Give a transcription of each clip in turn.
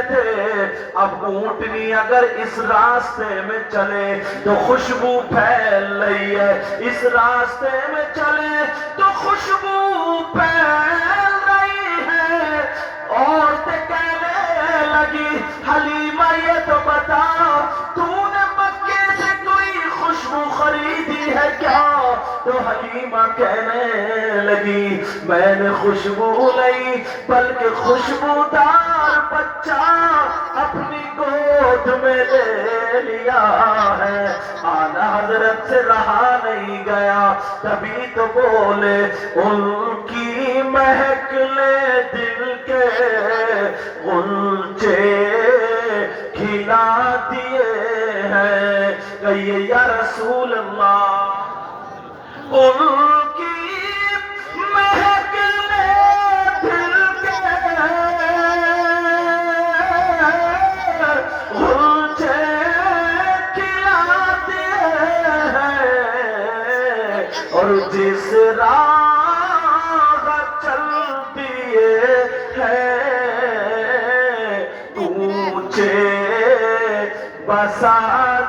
تھے اب اونٹنی اگر اس راستے میں چلے تو خوشبو پھیل رہی ہے، اس راستے میں چلے تو خوشبو پھیل رہی ہے۔ عورتیں کہنے لگی حلیمہ یہ تو بتا تو نے مکے سے کوئی خوشبو خریدی ہے کیا؟ تو حلیمہ کہنے لگی میں نے خوشبو نہیں بلکہ خوشبودار بچہ اپنی گود میں لے لیا ہے۔ آلہ حضرت سے رہا نہیں گیا، تبھی تو بولے ان کی مہک لے دل کے غنچے کھلا دیے ہیں، کہیے یا رسول اللہ ان کی مہک لے دل کے غنچے کھلا دیے ہیں، اور جس راہ چل دیے ہیں اونچے بسا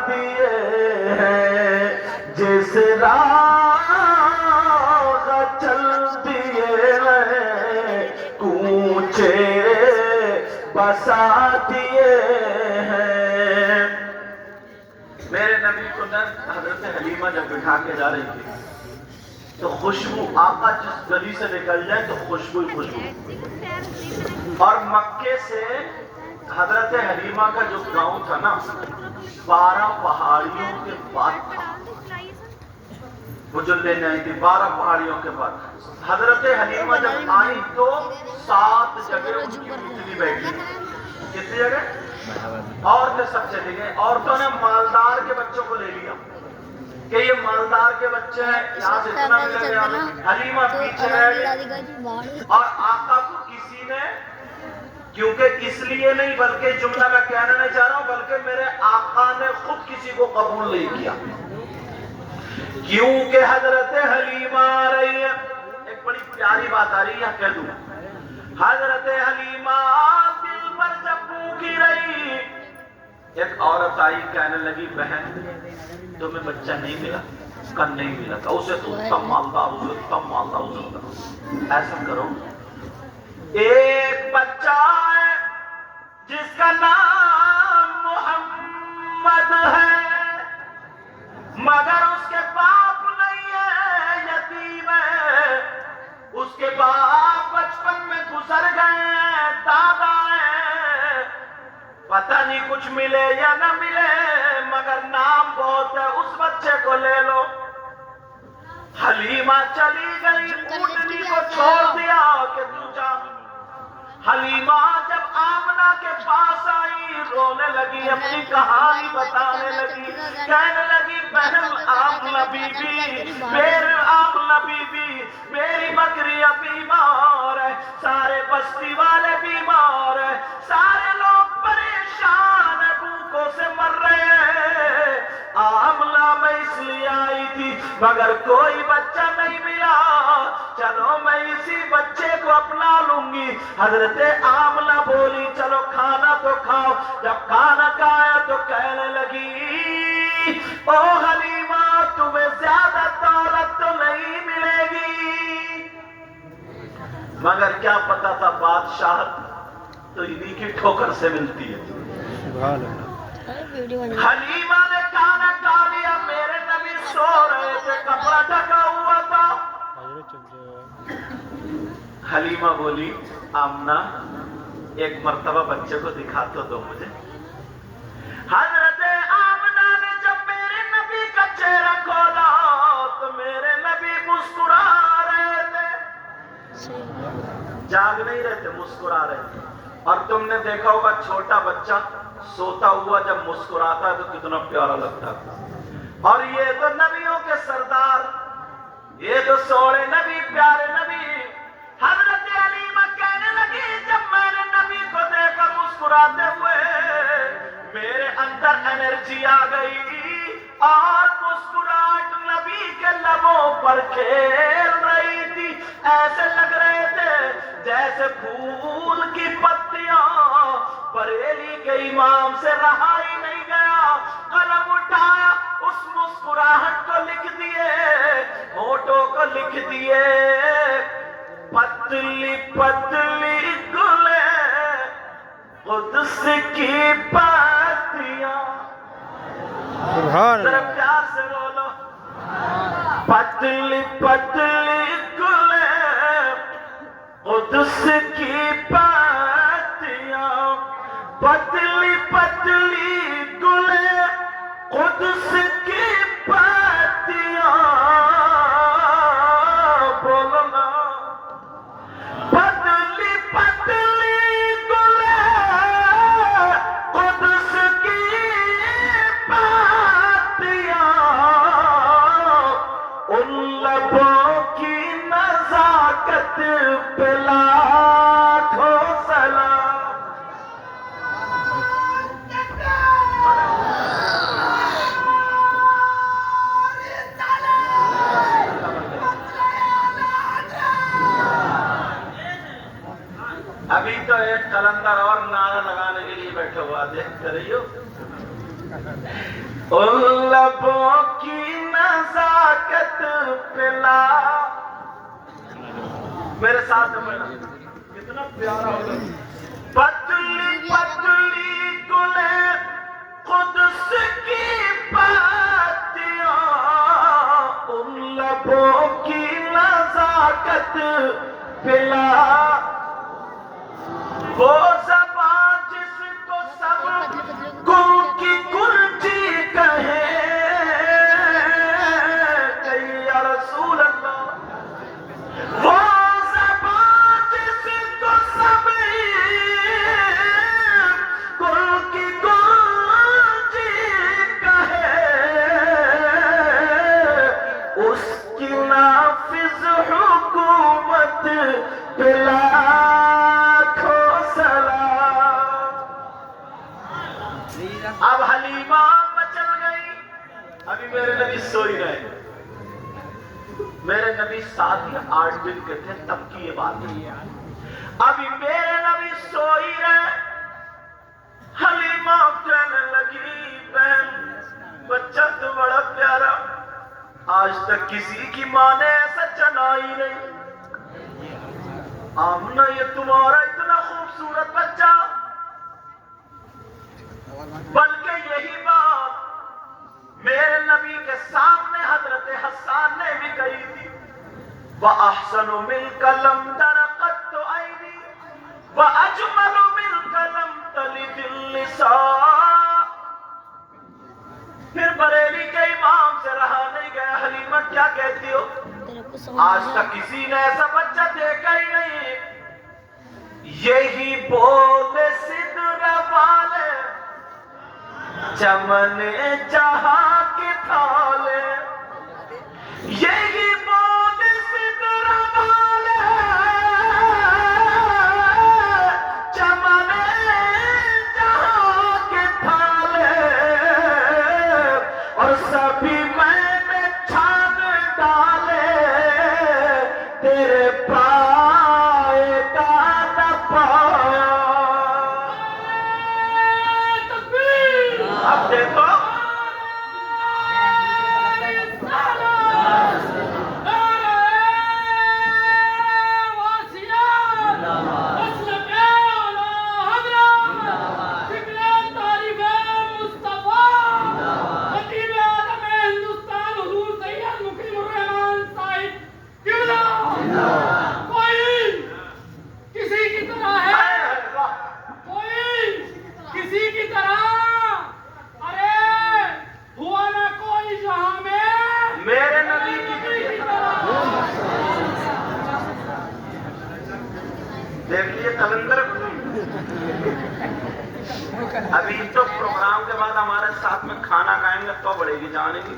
دیے ہیں، جس راہ چل دیے ہیں اونچے بسا دیے ہیں۔ میرے نبی کو حضرت حلیمہ جب بٹھا کے جا رہی تھی تو خوشبو آقا جس گلی سے نکل جائے تو خوشبو ہی خوشبو، اور مکے سے حضرت حلیمہ کا جو گاؤں تھا نا 12 پہاڑیوں کے بعد تھا، وہ جو لینے آئی تھی 12 پہاڑیوں کے بعد حضرت حلیمہ جب آئی تو 7 جگہ ان کی اتنی بیٹھی، کتنی جگہ؟ عورتیں سب چلی گئیں، عورتوں نے مالدار کے بچوں کو لے لیا کہ یہ مالدار کے بچے ہیں، یہاں سے اتنا ملے گا، حلیمہ پیچھے رہ گئی، اور آقا کو کسی نے، کیونکہ اس لیے نہیں بلکہ جملہ میں کہنا نہیں چاہ رہا ہوں، بلکہ میرے آقا نے خود کسی کو قبول نہیں کیا، کیونکہ حضرت حلیمہ آ رہی ہے۔ ایک بڑی پیاری بات آ رہی ہے، کہہ دوں، حضرت حلیمہ دل پر جب بھوکی رہی، ایک عورت آئی کہنے لگی بہن تمہیں بچہ نہیں ملا؟ کن نہیں ملا تھا، اسے تو اتم مالدار، اسے اتم مالدار، اسے اتم، ایسا کرو ایک بچہ ہے جس کا نام محمد ہے، مگر اس کے باپ نہیں ہے، یتیم ہے، اس کے باپ بچپن میں گزر گئے ہیں، دادا ہے، پتہ نہیں کچھ ملے یا نہ ملے مگر نام بہت ہے، اس بچے کو لے لو۔ حلیمہ چلی گئی، اونٹنی کو چھوڑ دیا کہ تو جا۔ حلیمہ جب آمنہ کے پاس آئی رونے لگی، اپنی کہانی بتانے لگی، کہنے لگی بہن آمنہ بی بی، میرے آمنہ بی بی، میری بکریاں بیمار ہے، سارے بستی والے بیمار ہیں، سارے لوگ پریشان ہیں، بھوکوں سے مر رہے ہیں، آمنہ میں اس لیے آئی تھی مگر کوئی بچہ نہیں ملا، چلو میں اسی بچے کو اپنا لوں گی۔ حضرت آمنہ بولی چلو کھانا تو کھاؤ، جب کھانا کھایا تو کہنے لگی او حلیمہ تمہیں زیادہ دولت تو نہیں ملے گی، مگر کیا پتا تھا بادشاہت تو انہی کی ٹھوکر سے ملتی ہے۔ حلیمہ نے کھانا کھا لیا، میرے نبی سو رہے تھے، کپڑا ڈھکا ہوا تھا۔ حلیمہ بولی آمنہ ایک مرتبہ بچے کو دکھا تو دو مجھے۔ حضرت آمنہ نے جب میرے نبی کا چہرہ کھولا تو میرے نبی مسکرا رہے تھے، جاگ نہیں رہے تھے، مسکرا رہے تھے، اور تم نے دیکھا ہوگا چھوٹا بچہ سوتا ہوا جب مسکراتا ہے تو کتنا پیارا لگتا ہے، اور یہ تو نبیوں کے سردار، یہ تو سوڑے نبی، پیارے نبی۔ حضرت حلیمہ کہنے لگی جب میں نے نبی کو دیکھا مسکراتے ہوئے میرے اندر انرجی آ گئی، اور مسکراہٹ نبی کے لبوں پر کھیل رہی تھی، ایسے لگ رہے تھے جیسے پھول کی پتیاں کہ امام سے رہا ہی نہیں گیا، قلم اٹھایا، اس مسکراہٹ کو لکھ دیے، ہونٹوں کو لکھ دیے، پتلی پتلی گلیں قدس کی پتیاں. سبحان ذرا اللہ. پیار سے بولو. پتلی پتلی گلیں قدس کی پتیاں، پتلی پتلی گلیں قدس کی پتیاں. بولو نا. پتلی پتلی گلیں قدس کی پتیاں، ان لبوں کی نزاکت پہ لاکھوں سلام. ابھی تو ایک قلندر اور نعرہ لگانے کے لیے بیٹھا ہوا، دیکھتے رہیو. ان لبوں کی نزاکت پہ میرے ساتھ پڑھنا کتنا پیارا ہوگا. پتلی پتلی گلیں قدس کی پتیاں، ان لبوں کی نزاکت پہ وہ زبان جس کو سب گل کی گلچی کہے، یا رسول اللہ. وہ زبان جس کو سب گل کی گلچی کہے، اس کی نافذ حکومت پہ لاکھوں سلام. اب حلیمہ مچل گئی. ابھی میرے نبی سوئی رہے، میرے نبی 7 یا 8 دن کے تھے تب کی یہ بات ہے. ابھی میرے نبی سوئی رہے، حلیمہ کہنے لگی بہن بچہ تو بڑا پیارا، آج تک کسی کی ماں نے ایسا چنا ہی نہیں. آمنہ یہ تمہارا اتنا خوبصورت بچہ. بلکہ یہی بات میرے نبی کے سامنے حضرت حسان نے بھی کہی تھی. وَأَحْسَنُ مِنْكَ لَمْ تَرَ قَطُّ عَيْنِي وَأَجْمَلُ مِنْكَ لَمْ تَلِدِ النِّسَاءُ. پھر بریلی کے امام سے رہا نہیں گیا. حلیمہ کیا کہتی ہو؟ آج تک کسی نے ایسا بچہ دیکھا ہی نہیں. یہی بولے سدرہ والے چمن جہاں کی تھالے، یہی بولے سدرہ والے چمن جہاں کے تھالے، اور سبھی میں نے چھان ڈالے تیرے پائے کا نہ پایا. اب دیکھو دیکھیے قلندر. ابھی تو پروگرام کے بعد ہمارے ساتھ میں کھانا کھائیں گے تو بڑھے گی جانے کی.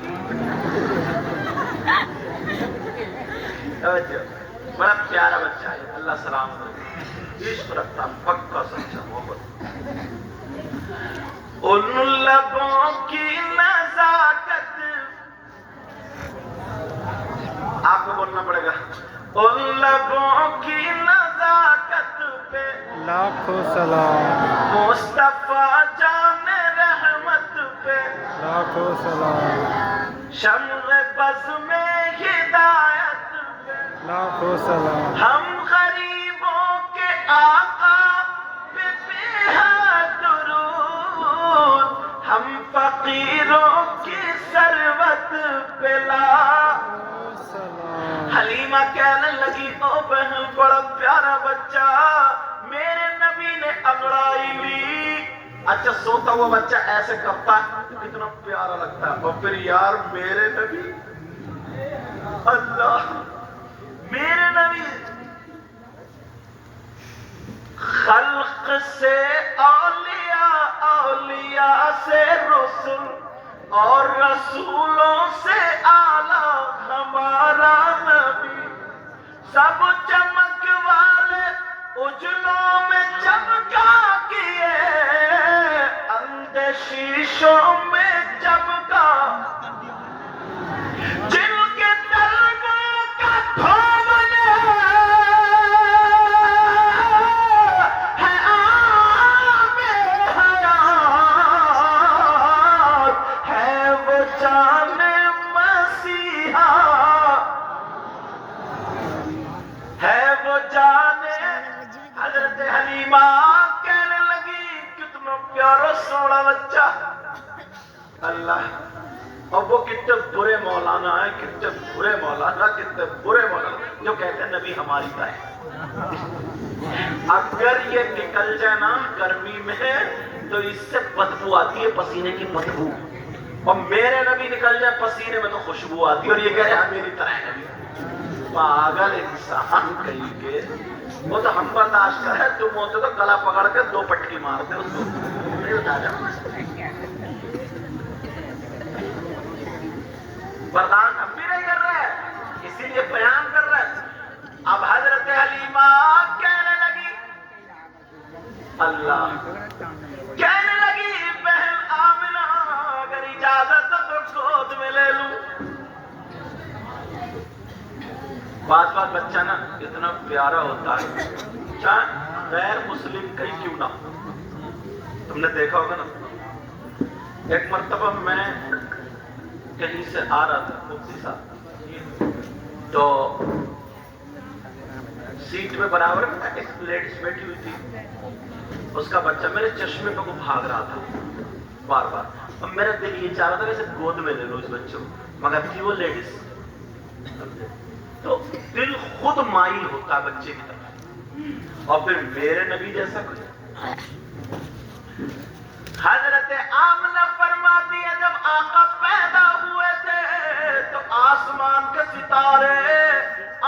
بڑا پیارا بچہ ہے، اللہ سلام کرے، عشق رکھتا، پکا سچا محبت. ان لبوں کی نزاکت، آپ کو بولنا پڑے گا، ان لبوں کی نزاکت پہ لاکھوں سلام. مصطفیٰ جان رحمت پہ لاکھوں سلام، شمع بز میں ہدایت پہ لاکھوں سلام، ہم غریبوں کے آقا پہ بے حد درود، ہم فقیروں کی ثروت پہ لاکھوں سلام۔ حلیمہ کہنے لگی او بہن بڑا پیارا بچہ میرے نبی نے انگڑائی لی۔ اچھا سوتا ہوا بچہ ایسے کرتا ہے تو کتنا پیارا لگتا ہے، اور پھر یار میرے نبی، اللہ میرے نبی خلق سے اولیاء، اولیاء سے رسول، اور رسولوں سے اعلیٰ ہمارا نبی، سب چمک والے اجلوں میں چمکا کیے، اندھے شیشوں میں چمکا، جن کے طلبوں کا دھومن ہے آب حیات، ہے وہ جان مسیحا، ہے وہ جانے۔ حضرت حلیمہ کہنے لگی کتنا پیارا سونا بچہ، اللہ، اور وہ کتنے برے مولانا ہیں، کتنے برے مولانا، کتنے برے مولانا جو کہتے ہیں نبی ہماری طرح۔ اگر یہ نکل جائے نا گرمی میں تو اس سے بدبو آتی ہے، پسینے کی بدبو، اور میرے نبی نکل جائے پسینے میں تو خوشبو آتی ہے، اور یہ کہہ رہے ہیں میری طرح ہے نبی۔ پاگل انسان کہیں گے، وہ تو ہم برداشت کر ہے، تم ہوتے تو گلا پکڑ کے دو پٹکی مارتے اس کو، نہیں بتا جاؤ برداشت ہم بھی نہیں کر رہے، اسی لیے بیان کر رہے۔ اب حضرت حلیمہ کہنے لگی، اللہ کہنے لگی بہن آمنہ اگر اجازت ہو تو گود میں لے لوں۔ بات بچہ نا اتنا پیارا ہوتا ہے، چاہے غیر مسلم کہیں کیوں نہ ہو۔ تم نے دیکھا ہوگا نا، ایک مرتبہ میں کہیں سے آ رہا تھا مفتی صاحب، تو سیٹ میں برابر میں ایک لیڈیز بیٹھی ہوئی تھی، اس کا بچہ میرے چشمے پہ کو بھاگ رہا تھا بار بار، اور میرا دل یہ چاہ رہا تھا کہ اسے گود میں لے لو اس بچے کو، مگر تھی وہ لیڈیز، تو دل خود مائل ہوتا ہے بچے کی طرف، اور پھر میرے نبی جیسا کوئی۔ حضرت آمنہ فرماتی ہے جب آقا پیدا ہوئے تھے تو آسمان کے ستارے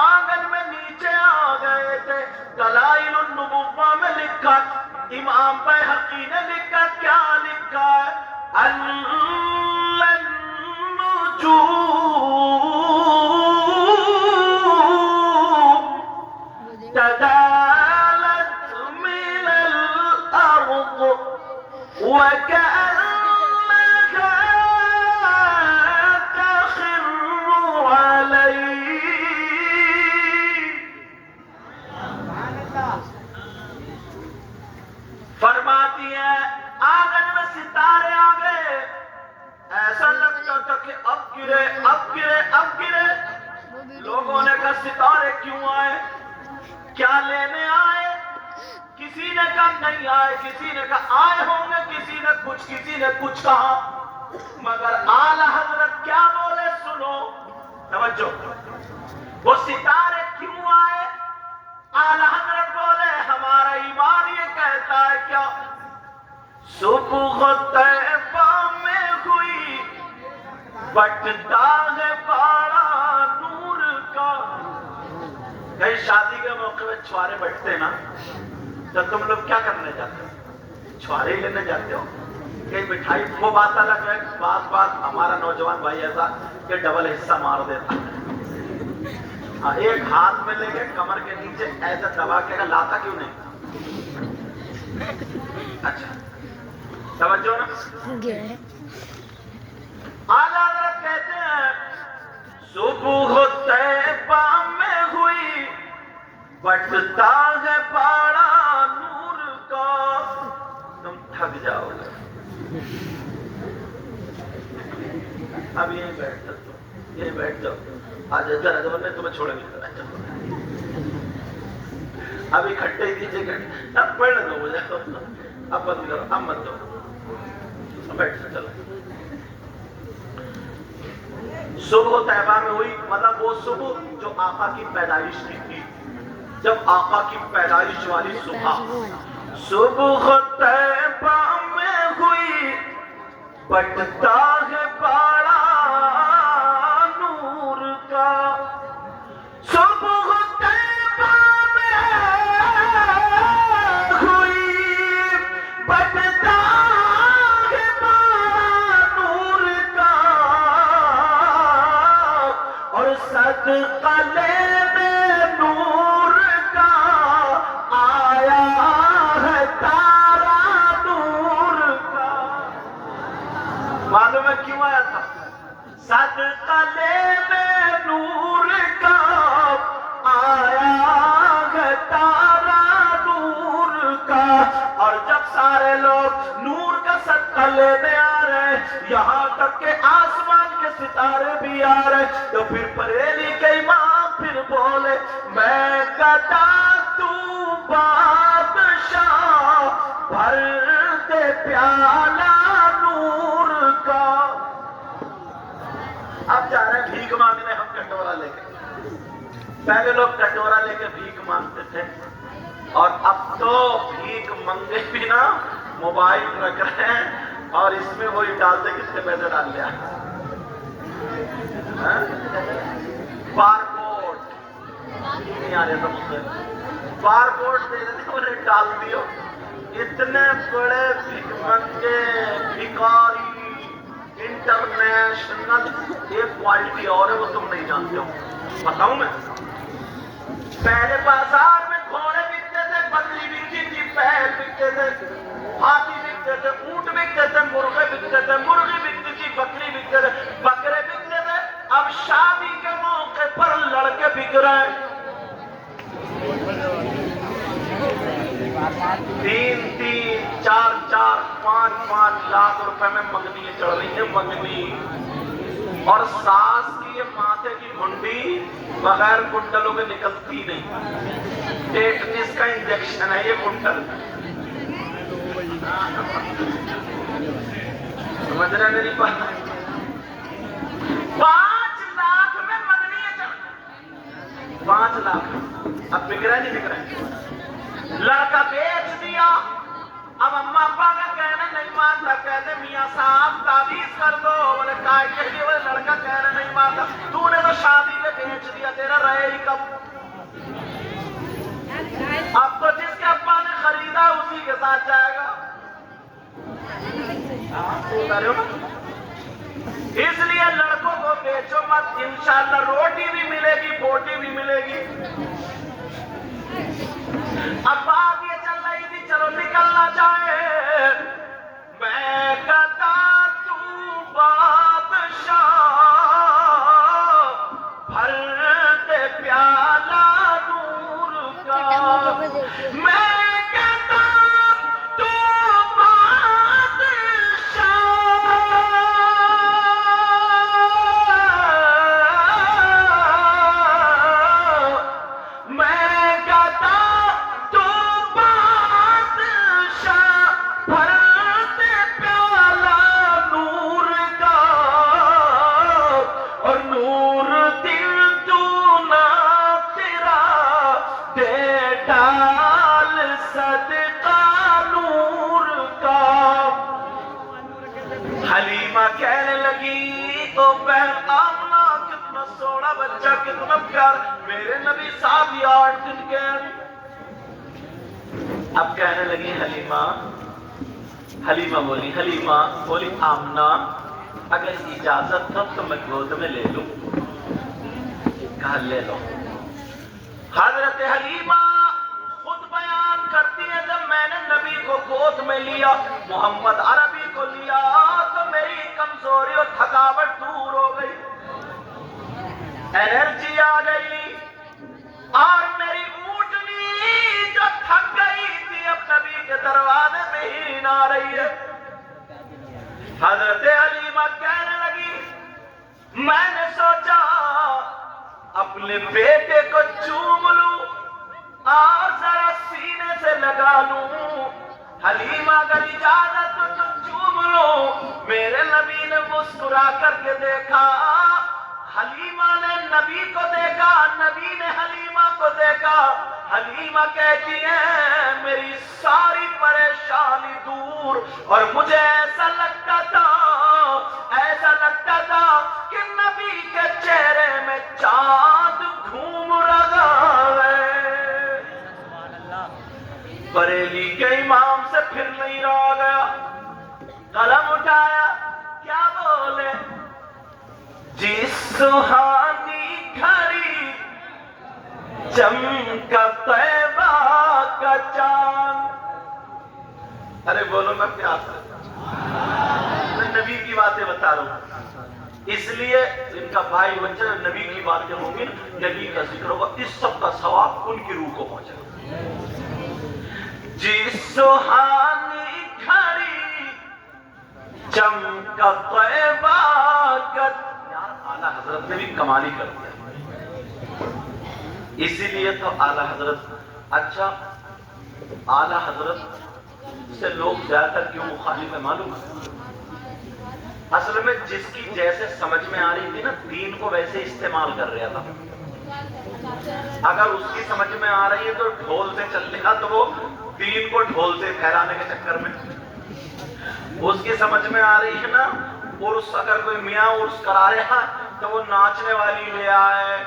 آنگن میں نیچے آ گئے تھے۔ دلائل النبوہ میں لکھا، امام بیہقی نے لکھا، کیا لکھا ہے؟ تدالت من الأرض وكأنها تخر عليه۔ فرماتی ہے آنگن میں ستارے آ گئے، ایسا لگتا تھا کہ اب گرے اب گرے اب گرے۔ لوگوں نے کہا ستارے کیوں آئے، کیا لینے آئے؟ کسی نے کہا نہیں آئے، کسی نے کہا آئے ہوں گے، کسی نے کچھ کہا، مگر اعلیٰ حضرت کیا بولے سنو، توجہ، وہ ستارے کیوں آئے؟ اعلیٰ حضرت بولے ہمارا ایمان یہ کہتا ہے کیا، صبح طیبہ میں ہوئی بٹتا ہے باڑا نور کا۔ کہیں شادی کے موقع میں چھوارے بٹتے نا، تو تم لوگ کیا کرنے جاتے ہو؟ چھوارے ہی لینے جاتے ہو، کہیں مٹھائی، وہ بات الگ ہے، بات ہمارا نوجوان بھائی ایسا کہ ڈبل حصہ مار دیتا ہے، ایک ہاتھ میں لے کے کمر کے نیچے ایسا دبا کے لاتا کیوں نہیں؟ اچھا توجہ نا، اعلیٰ حضرت کہتے ہیں صبح طیبہ میں ہوئی بٹتا ہے باڑا نور کا۔ تم تھک جاؤ گے. اب یہیں بیٹھ جاؤ, یہیں بیٹھ جاؤ. آج ادھر ادھر میں تمہیں چھوڑیں گے. اب اکٹھے ہی دیجیے گا. اب پڑھ دو مجھے, اب بند کرو, اب مت دو, بیٹھ جاؤ. چلو. صبح طیبہ میں ہوئی, مطلب وہ صبح جو آقا کی پیدائش کی تھی, جب آقا کی پیدائش والی صبح طیبہ میں ہوئی, بٹتا ہے باڑا نور کا. صبح طیبہ میں ہوئی, بٹتا ہے باڑا نور کا, اور صدقہ لینے نور کا آیا ہے تارا نور کا. معلوم ہے کیوں آیا تھا؟ صدقہ لینے نور کا آیا ہے تارا نور کا. اور جب سارے لوگ نور کا صدقہ لینے آ رہے, یہاں تک کہ آسمان کے ستارے بھی آ رہے, تو پھر بریلی کے امام پھر بولے, میں گدا تو بادشاہ, بھر دے پیالہ نور کا. اب جا رہے ہیں بھیک مانگنے ہم کٹورا لے کے. پہلے لوگ کٹورا لے کے بھیک مانگتے تھے, اور اب تو بھیک منگے بھی نا موبائل رکھ رہے ہیں, اور اس میں وہی ڈالتے کتنے پیسے ڈال لیا. بار کوڈ نہیں آ رہا تھا مجھے, بار کوڈ دے دیتے, انہیں ڈال دیو. اتنے بڑے بھیک منگے بھیکاری انٹرنیشنل, ایک کوالٹی اور ہے وہ تم نہیں جانتے ہو, بتاؤں میں. پہلے بازار میں گھوڑے بکتے تھے, بکری بکتی تھی, بیل بکتے تھے, ہاتھی بکتے تھے, اونٹ بکتے تھے, مرغے بکتے تھے, مرغی بکتی تھی, بکری بکتے تھے, بکرے بکتے تھے. اب شادی کے موقع پر لڑکے بک رہے ہیں. 3-3, 4-4, 5-5 لاکھ روپے میں منگنی چڑھ رہی ہے, منگنی. اور ساس کی یہ ماتھے کی گھنڈی بغیر کنڈلوں کے نکلتی نہیں. ٹیٹنس کا انجیکشن ہے یہ کنڈل. سمجھ رہے میری بات؟ 5 لاکھ میں منگنی چڑھ, 5 لاکھ. اب بک رہا ہے نہیں بک رہا ہے؟ لڑکا بیچ دیا. اب اما ابا کا کہنا نہیں مانتا, کہتے میاں صاحب تعویذ کر دو. بولے کائے کے لیے؟ بولے لڑکا کہنا نہیں مانتا, تو نے تو شادی میں بیچ دیا, تیرا رہے ہی کب. اب تو جس کے ابا نے خریدا اسی کے ساتھ جائے گا. اس لیے لڑکوں کو بیچو مت, انشاءاللہ روٹی بھی ملے گی, بوٹی بھی ملے گی. اب بات یہ چل رہی تھی, چلو نکلنا چاہے. میں گدا تو بادشاہ, بھر دے پیالہ نور کا. میں گدا تو بادشاہ, میں گدا کہنے لگی, تو بہن آمنہ کتنا سوڑا بچہ, کتنا پیار, میرے نبی صاحب یہ 8 دن کے. اب کہنے لگی حلیمہ, حلیمہ بولی, حلیمہ بولی آمنہ اگر اجازت ہو تو میں گود میں لے لوں. کہا لے لو. حضرت حلیمہ خود بیان کرتی ہے, جب میں نے نبی کو گود میں لیا, محمد عربی کو لیا, تو میری کمزوری اور تھکاوٹ دور ہو گئی, انرجی آ گئی, اور میری اونٹنی جو تھک گئی تھی اب نبی کے دروازے پہ ہی نیند آ رہی ہے۔ حضرت حلیمہ کہنے لگی میں نے سوچا اپنے بیٹے کو چوم لوں اور ذرا سینے سے لگا لوں۔ حلیمہ اگر اجازت تو تم چوم لو۔ میرے نبی نے مسکرا کر کے دیکھا، حلیمہ نے نبی کو دیکھا، نبی نے حلیمہ کو دیکھا۔ حلیمہ کہتی ہے میری ساری پریشانی دور، اور مجھے ایسا لگتا تھا کہ نبی کے چہرے میں چاند گھوم رہا ہے۔ بریلی کے امام سے پھر نہیں رہا گیا، قلم اٹھایا، کیا بولے؟ جس سہانی گھڑی چمکا طیبہ کا چاند۔ ارے بولو میں پیار سے، میں نبی کی باتیں بتا رہا ہوں، اس لیے ان کا بھائی بچہ نبی کی باتیں ہوں گی، نبی کا ذکر ہوگا، اس سب کا ثواب ان کی روح کو پہنچے گا۔ جس سہانی گھڑی چمکا طیبہ کا، یار اعلیٰ حضرت نے بھی کمال ہی کر دیا۔ اسی لیے تو اعلیٰ حضرت، اچھا اعلیٰ حضرت سے لوگ زیادہ تر کیوں مخالف ہے معلوم ہے؟ اصل میں جس کی جیسے سمجھ میں آ رہی تھی نا، دین کو ویسے استعمال کر رہا تھا۔ اگر اس کی سمجھ میں آ رہی ہے تو ڈھول سے چلنے کا، تو وہ دین کو ڈھول سے پھیلانے کے چکر میں۔ اس کی سمجھ میں آ رہی ہے نا عرس، اگر کوئی میاں عرس کرا رہا ہے تو وہ ناچنے والی لے آئے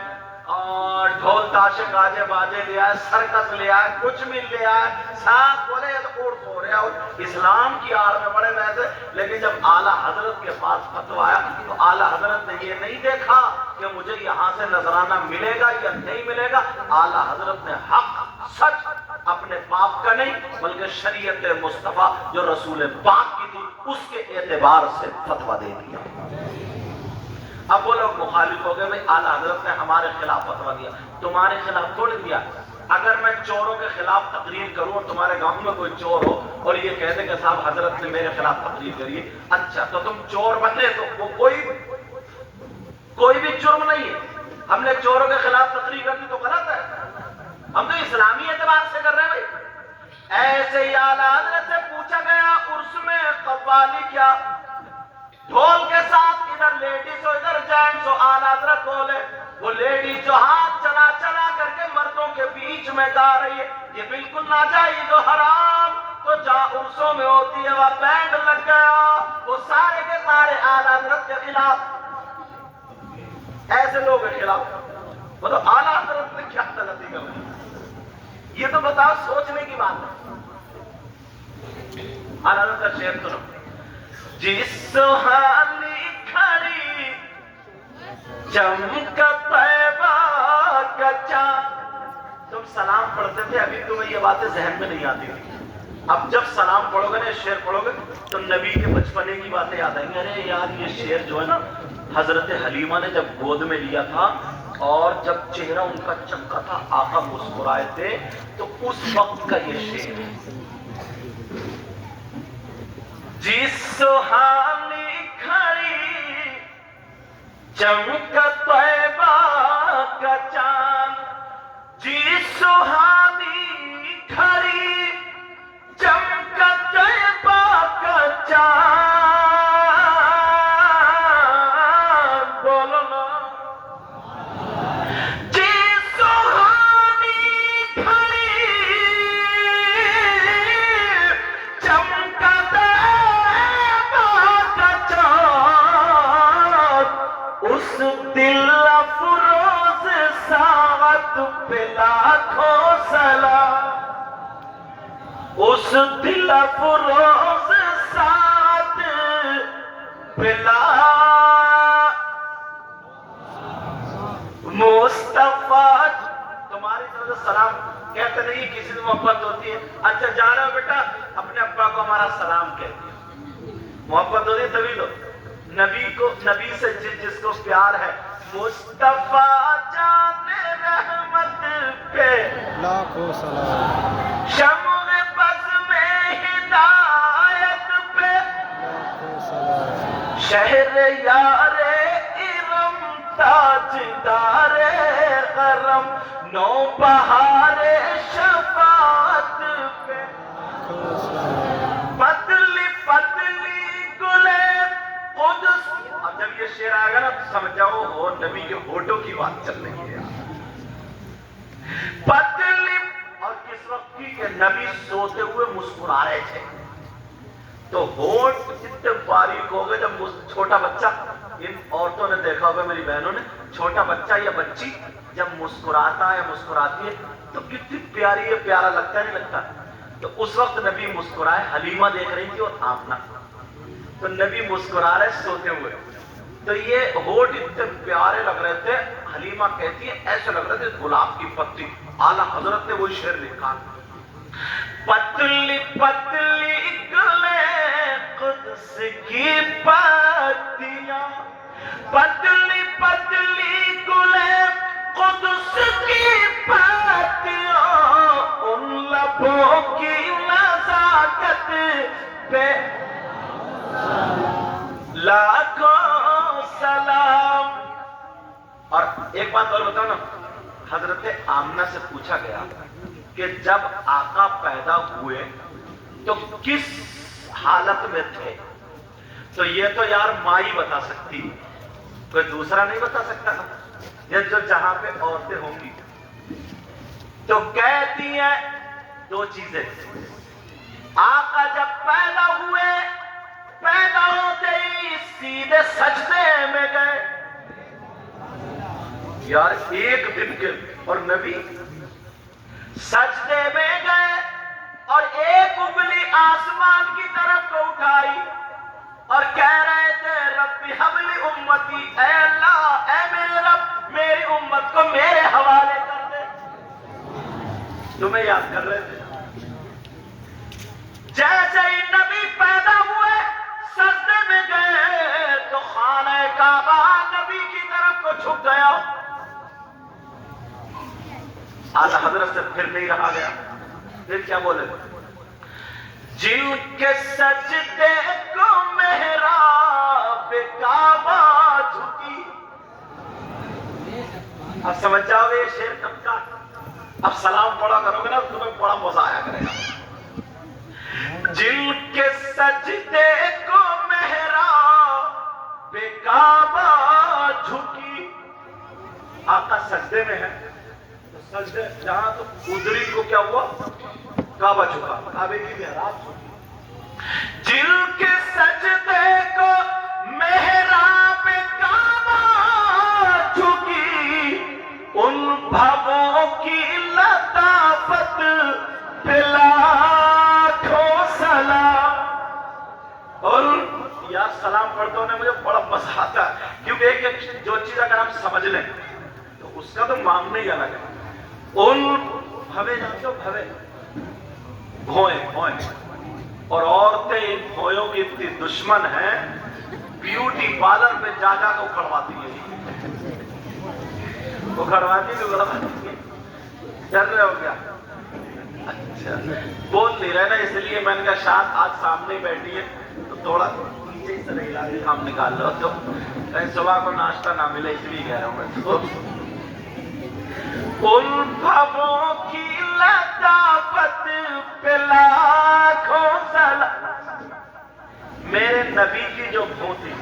اور ڈھول تاشے گاجے باجے لے آئے، سرکس لے آئے، کچھ بھی لے آئے، ساتھ بولے تو عرس ہو رہا ہے، اسلام کی آڑ میں بڑے ویسے۔ لیکن جب اعلیٰ حضرت کے پاس فتویٰ آیا تو اعلیٰ حضرت نے یہ نہیں دیکھا کہ مجھے یہاں سے نذرانہ ملے گا یا نہیں ملے گا، اعلیٰ حضرت نے حق سچ اپنے باپ کا نہیں بلکہ شریعت مصطفیٰ جو رسول پاک کی تھی اس کے اعتبار سے فتویٰ دے دیا۔ اب وہ لوگ مخالف ہو گئے، بھئی اعلیٰ حضرت نے ہمارے خلاف فتویٰ دیا، تمہارے خلاف تھوڑی دیا۔ اگر میں چوروں کے خلاف تقریر کروں اور تمہارے گاؤں میں کوئی چور ہو اور یہ کہتے کہ صاحب حضرت نے میرے خلاف تقریر کری ہے، اچھا تو تم چور بنے تو وہ کوئی بھی جرم نہیں ہے۔ ہم نے چوروں کے خلاف تقریر کر دی تو غلط ہے، ہم تو اسلامی اعتبار سے کر رہے ہیں بھائی۔ ایسے ہی اعلیٰ حضرت سے پوچھا گیا عرس میں قوالی کیا؟ ڈھول کے ساتھ ادھر لیڈیز ہو ادھر جینٹس ہو، اعلیٰ حضرت بولے وہ لیڈیز جو ہاتھ چلا کر کے مردوں کے بیچ میں گا رہی ہے یہ بالکل ناجائز و حرام، تو جہاں عرسوں میں ہوتی ہے وہ بینڈ لگ گیا، وہ سارے کے سارے اعلیٰ حضرت کے خلاف۔ ایسے لوگ کے خلاف مطلب اعلیٰ حضرت نے کیا غلطی کر دی؟ یہ تو بتاؤ، سوچنے کی بات ہے۔ اعلیٰ حضرت کا شعر سنو، جس سہانی کھڑی چمکا طیبہ کا چاند۔ تم سلام پڑھتے تھے، ابھی تمہیں یہ باتیں ذہن میں نہیں آتی تھی، اب جب سلام پڑھو گے نا، شعر پڑھو گے تو نبی کے بچپنے کی باتیں یاد آئیں گے۔ ارے یار یہ شعر جو ہے نا حضرت حلیمہ نے جب گود میں لیا تھا اور جب چہرہ ان کا چمکا تھا، آقا مسکرائے تھے، تو اس وقت کا یہ شعر ہے۔ جس سہانی کھڑی چمکا طیبہ کا چاند، جس سہانی کھڑی چمکا طیبہ کا چاند، بولو نا، جس سہانی کھڑی چمکا اس دل افروز ساعت پہ لاکھوں سلام، اس دل افروز ساعت پہ مصطفیٰ۔ تمہاری طرف سے سلام کہتے نہیں، کسی سے محبت ہوتی ہے، اچھا جا رہا بیٹا اپنے ابا کو ہمارا سلام کہتے ہیں، محبت ہوتی ہے تبھی تو۔ نبی سے جس کو پیار ہے، مصطفیٰ جان رحمت پہ لاکھوں سلام، شمع بز میں شہر یار ارم تاجدار غرم نو بہار شفاعت پہ پتلی پتلی گلے قدس. اب جب یہ شعر آئے گا نا سمجھ جاؤ وہ نبی کے ہونٹوں کی بات چل رہی ہے. پتلی اور کس وقت کی کہ نبی سوتے ہوئے مسکرا رہے تھے تو ہونٹ اتنے باریک ہو گئے. جب چھوٹا بچہ, ان عورتوں نے دیکھا ہوگا میری بہنوں نے, چھوٹا بچہ یا بچی جب مسکراتا ہے یا مسکراتی ہے تو کتنی پیاری ہے, پیارا لگتا نہیں لگتا. تو اس وقت نبی مسکرائے, حلیمہ دیکھ رہی تھی اور آمنہ, تو نبی مسکرا رہے سوتے ہوئے. تو یہ ہونٹ اتنے پیارے لگ رہے تھے. حلیمہ کہتی ہے ایسے لگ رہے تھے گلاب کی پتی. اعلیٰ حضرت نے وہی شعر لکھا, پتلی پتلی گلے قدس کی پتیاں, پتلی پتلی گلے قدس کی پتیاں, ان لبوں کی نزاکت پہ لاکھوں سلام. اور ایک بات اور بتاؤ نا, حضرت آمنہ سے پوچھا گیا کہ جب آقا پیدا ہوئے تو کس حالت میں تھے, تو یہ تو یار ماں ہی بتا سکتی, کوئی دوسرا نہیں بتا سکتا نا, یہ جو جہاں پہ عورتیں ہوں گی. تو کہتی ہیں دو چیزیں, آقا جب پیدا ہوئے پیدا ہوتے ہی سیدھے سجدے میں گئے. یار ایک دن کے, اور نبی سجدے میں گئے اور ایک انگلی آسمان کی طرف کو اٹھائی اور کہہ رہے تھے ربی حبلی امتی, اے اللہ اے میرے رب میری امت کو میرے حوالے کر دے. تمہیں یاد کر رہے تھے. جیسے ہی نبی پیدا ہوئے سجدے میں گئے تو خانہ کعبہ نبی کی طرف کو جھک گیا. اعلیٰ حضرت سے پھر نہیں رہا گیا. پھر کیا بولے, جن کے سجدے کو محراب کعبہ جھکی. اب سمجھ جاؤ گے یہ شعر کب کا. اب سلام پڑھا کرو گے نا تمہیں بڑا مزہ آیا کرے گا. جن کے سجدے کو محراب کعبہ جھکی. آقا سجدے میں ہے, سجدے جہاں تو ادری کو کیا ہوا, کعبہ جھکا, کعبے کی محراب جھکی. جن کے سجدے کو محراب کعبہ جھکی, ان بھووں کی لطافت پہ لاکھوں سلام. اور یار سلام پڑھتے ہونے مجھے بڑا مزہ آتا ہے, کیونکہ ایک جو چیز اگر ہم سمجھ لیں تو اس کا تو معاملہ ہی الگ ہے. ان بھوے جانتے ہو, بھوے بھوئیں بھوئیں, اور عورتیں ان بھوئوں کی اتنی دشمن ہیں بیوٹی پارلر پہ جا جا کے اکھڑواتی ہیں. اکھڑواتی ہے, ڈر رہے ہو کیا؟ اچھا بول نہیں رہے نا, اس لیے میں نے کہا شاید آج سامنے ہی بیٹھی ہے تو تھوڑا نیچے سے نہیں لا کے کام نکال لو, تو کہیں صبح کو ناشتہ نہ ملے اس لیے کہہ رہا ہوں میں. تو ان بھووں کی لطافت پہ لاکھوں سلام. میرے نبی کی جو بھو تھی,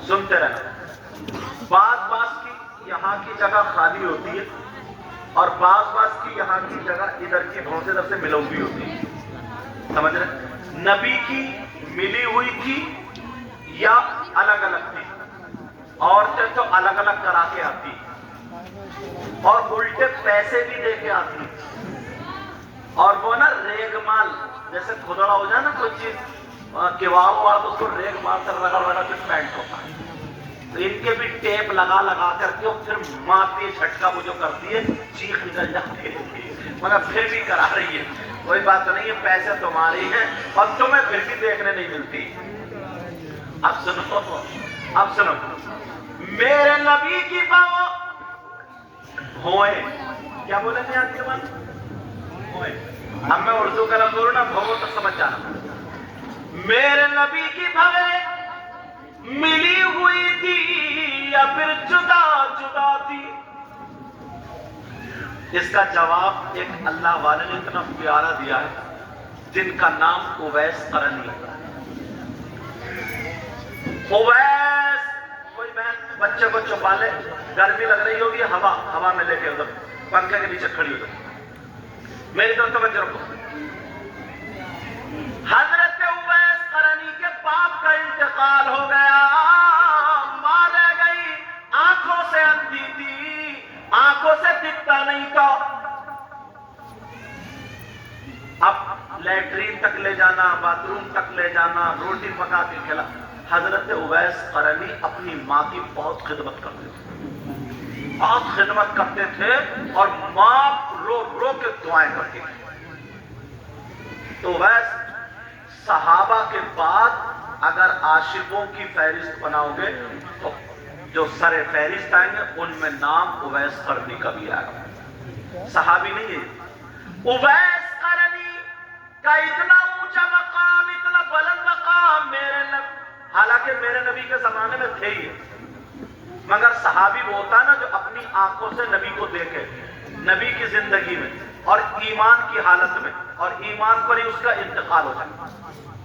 سنتے رہنا, بعض کی یہاں کی جگہ خالی ہوتی ہے اور بعض کی یہاں کی جگہ ادھر کی بھو سے ادھر سے ملو ہوئی ہوتی ہے. سمجھ رہے, نبی کی ملی ہوئی تھی یا الگ الگ تھی. عورتیں تو الگ الگ کرا کے آتی اور الٹے پیسے بھی دے کے آتی, اور وہ نا ریگ مال, جیسے کھدڑا ہو جائے نا کوئی چیز کیواڑ وار تو اس کو ریگ مال کر رگڑ کے پینٹ ہوتا ہے. تو ان کے بھی ٹیپ لگا لگا کر کے پھر مارتی ہے جھٹکا, وہ جو کرتی ہے چیخ نکل جاتی ہے, مگر پھر بھی کرا رہی ہے. کوئی بات تو نہیں ہے, پیسے تمہاری ہیں اور تمہیں پھر بھی دیکھنے نہیں ملتی. اب سنو, میرے نبی کی بھوئیں, کیا بولیں گے آپ کے بعد بھوئیں. اب میں اردو کا لفظ بولوں نا, بھو تو سمجھ جانا. میرے نبی کی بھویں ملی ہوئی تھی یا پھر جدا جدا تھی؟ اس کا جواب ایک اللہ والے نے اتنا پیارا دیا ہے جن کا نام اویس قرنی ہے۔ اویس، کوئی بہن بچے کو چھپا لے، گرمی لگ رہی ہوگی، ہوا میں لے کے ادھر پنکھے کے نیچے کھڑی ہو جائے، میری طرف توجہ رکھو۔ حضرت اویس قرنی کے باپ کا انتقال ہو گیا، ماں رہ گئی، آنکھوں سے اندھی تھی، آنکھوں سے دکھتا نہیں تھا۔ اب لیٹرین تک لے جانا، باتھ روم تک لے جانا، روٹی پکا کے کھلا۔ حضرت اویس قرنی اپنی ماں کی بہت خدمت کرتے تھے، بہت خدمت کرتے تھے، اور ماں رو رو کے دعائیں کرتی تھی۔ تو اویس صحابہ کے بعد اگر عاشقوں کی فہرست بناؤ گے تو جو سر فہرست آئیں گے ان میں نام اویس قرنی کا بھی آئے گا۔ صحابی نہیں ہے اویس قرنی کا اتنا اونچا مقام، اتنا بلند مقام حالانکہ میرے نبی کے زمانے میں تھے ہی، مگر صحابی وہ ہوتا ہے نا جو اپنی آنکھوں سے نبی کو دیکھے، نبی کی زندگی میں اور ایمان کی حالت میں، اور ایمان پر ہی اس کا انتقال ہو جائے،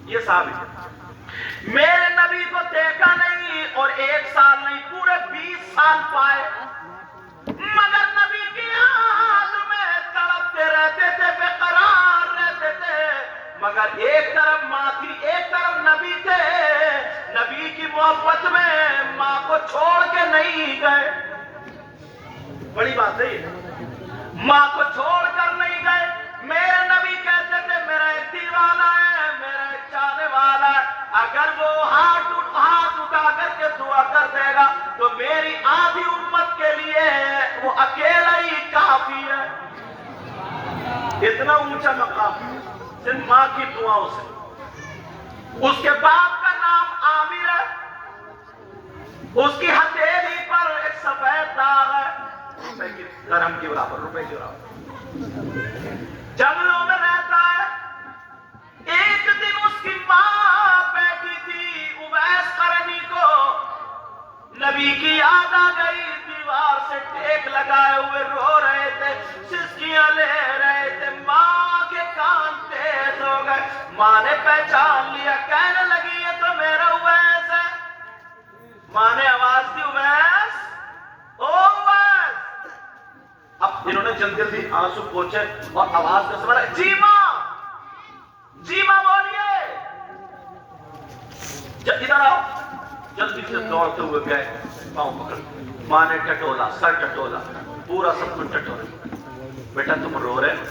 یہ صحابی ہے۔ میرے نبی کو دیکھا نہیں، اور 1 سال نہیں، پورے 20 سال پائے، مگر نبی کی یاد میں تڑپتے رہتے تھے، بے قرار رہتے تھے، مگر ایک طرف ماں تھی، ایک طرف نبی تھے، نبی کی محبت میں ماں کو چھوڑ کے نہیں گئے۔ بڑی بات ہے یہ، ماں کو چھوڑ کر نہیں گئے۔ میرے نبی کہتے تھے میرا ایک دیوانہ ہے، میرا ایک چاہنے والا ہے، اگر وہ ہاتھ اٹھا کر کے دعا کر دے گا تو میری آدھی امت کے لیے وہ اکیلا ہی کافی ہے۔ اتنا اونچا مقام صرف ماں کی دعاؤں سے۔ اس کے باپ کا نام عامر ہے، اس کی ہتھیلی پر ایک سفید داغ ہے، روپے کی درہم کی برابر، روپے کی برابر، جنگلوں میں رہتا ہے۔ ایک دن اس کی ماں بیٹھی تھی، اویس قرنی کو نبی کی یاد آ گئی، دیوار سے ٹیک لگائے ہوئے رو رہے تھے، سسکیاں لے رہے تھے، ماں کے کان تیز ہو گئے، ماں نے پہچان لیا، کہنے لگی یہ تو میرا اویس ہے۔ ماں نے آواز دی، اویس، او اویس۔ اب انہوں نے جلدی آنسو پوچھے اور آواز کا سوال ہے، جی ماں، جی ماں بولیے، ادھر آؤ۔ جلدی سے دوڑتے ہوئے گئے، پاؤں پکڑ، ماں نے ٹٹولا، سر ٹٹولا، پورا سب کچھ ٹٹولا۔ بیٹا تم رو رہے ہو؟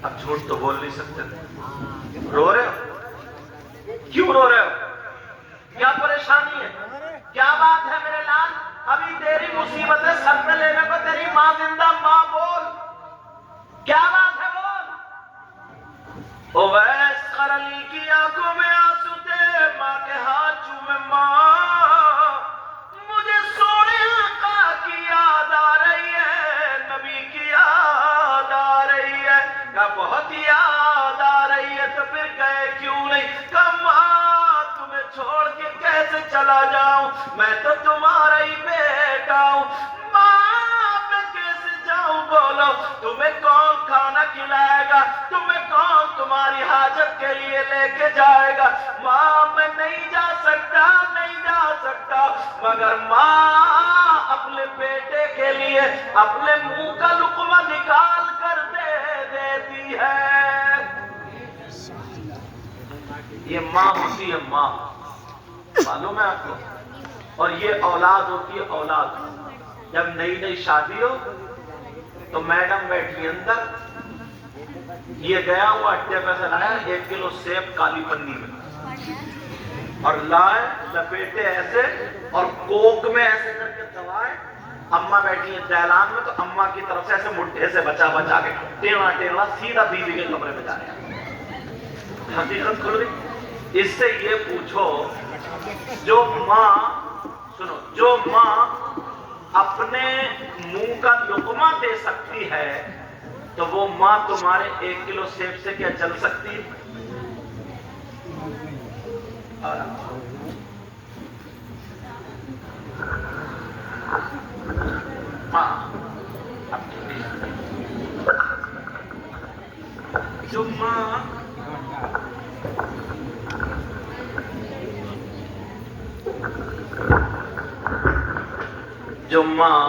اب جھوٹ تو بول نہیں سکتے، رو رہے ہو؟ کیوں رو رہے ہو؟ کیا پریشانی ہے؟ کیا بات ہے میرے لال؟ ابھی تیری مصیبتیں سر پہ لینے کو تیری ماں زندہ، ماں بول، کیا بات ہے بول۔ اویس قرنی کی آنکھوں میں آنسو تھے، ماں کے ہاتھ چومے، ماں مجھے سونے آقا کی یاد آ رہی ہے، نبی کی یاد آ رہی ہے، کہا بہت یاد آ رہی ہے، تو پھر گئے کیوں نہیں؟ کہا ماں تمہیں چھوڑ کے کیسے چلا جاؤں، میں تو تمہارا ہی بیٹا ہوں، ماں میں کیسے جاؤں، بولو تمہیں کون کھانا کھلائے گا، تمہیں کون تمہاری حاجت کے لیے لے کے جائے گا؟ ماں میں نہیں جا سکتا، نہیں جا سکتا، مگر ماں اپنے بیٹے کے لیے اپنے منہ کا لقمہ نکال کر دے دیتی ہے۔ یہ ماں ہوتی ہے، ماں، معلوم ہے آپ کو؟ اور یہ اولاد ہوتی ہے، اولاد۔ جب نئی نئی شادی ہو تو میڈم بیٹھی اندر، یہ گیا ہوا اٹھے پہ سے لایا 1 کلو سیب کالی پنی میں، اور لائے لپیٹے ایسے اور کوک میں ایسے کر کے دوائے، اماں بیٹھی ہیں دہلان میں، تو اماں کی طرف سے ایسے مٹھے سے بچا بچا کے ٹیڑھا ٹیڑھا سیدھا بیوی کے کمرے میں جا رہے ہیں۔ حقیقت کھل رہی۔ اس سے یہ پوچھو، جو ماں، سنو، جو ماں اپنے منہ کا لقمہ دے سکتی ہے تو وہ ماں تمہارے 1 کلو سیب سے کیا جل سکتی ہے؟ ہاں جو ماں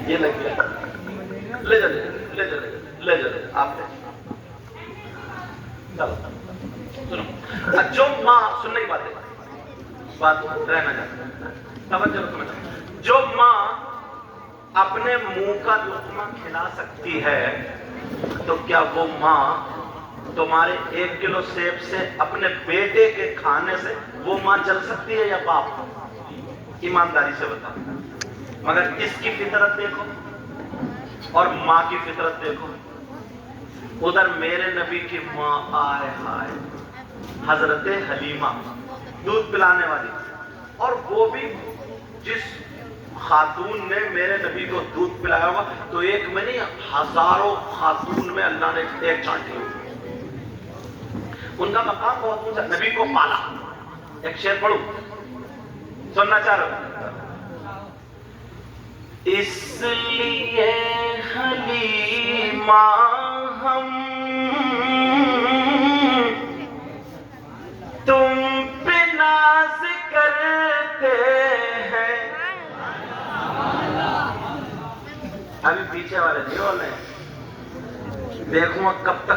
یہ لگ گیا لے جا آپ لے چلو سنو جو ماں سننے کی بات رہنا چاہتا توجہ سمجھو جو ماں اپنے منہ کا لقمہ کھلا سکتی ہے تو کیا وہ ماں تمہارے 1 کلو سیب سے اپنے بیٹے کے کھانے سے وہ ماں چل سکتی ہے یا باپ؟ ایمانداری سے بتاؤ. مگر اس کی فطرت دیکھو اور ماں کی فطرت دیکھو. ادھر میرے نبی کی ماں آئے ہائے حضرت حلیمہ دودھ پلانے والی, اور وہ بھی جس خاتون نے میرے نبی کو دودھ پلایا ہوگا تو ایک میں نہیں ہزاروں خاتون میں اللہ نے ایک چانٹی ہوئی. ان کا مقام بہت اونچا, نبی کو پالا. ایک شعر پڑھوں سننا چاہ رہا ہوں. اس لیے حلیمہ ہم تم پہ ناز کرتے ہیں. ابھی پیچھے والے نہیں بول رہے, دیکھوں کب تک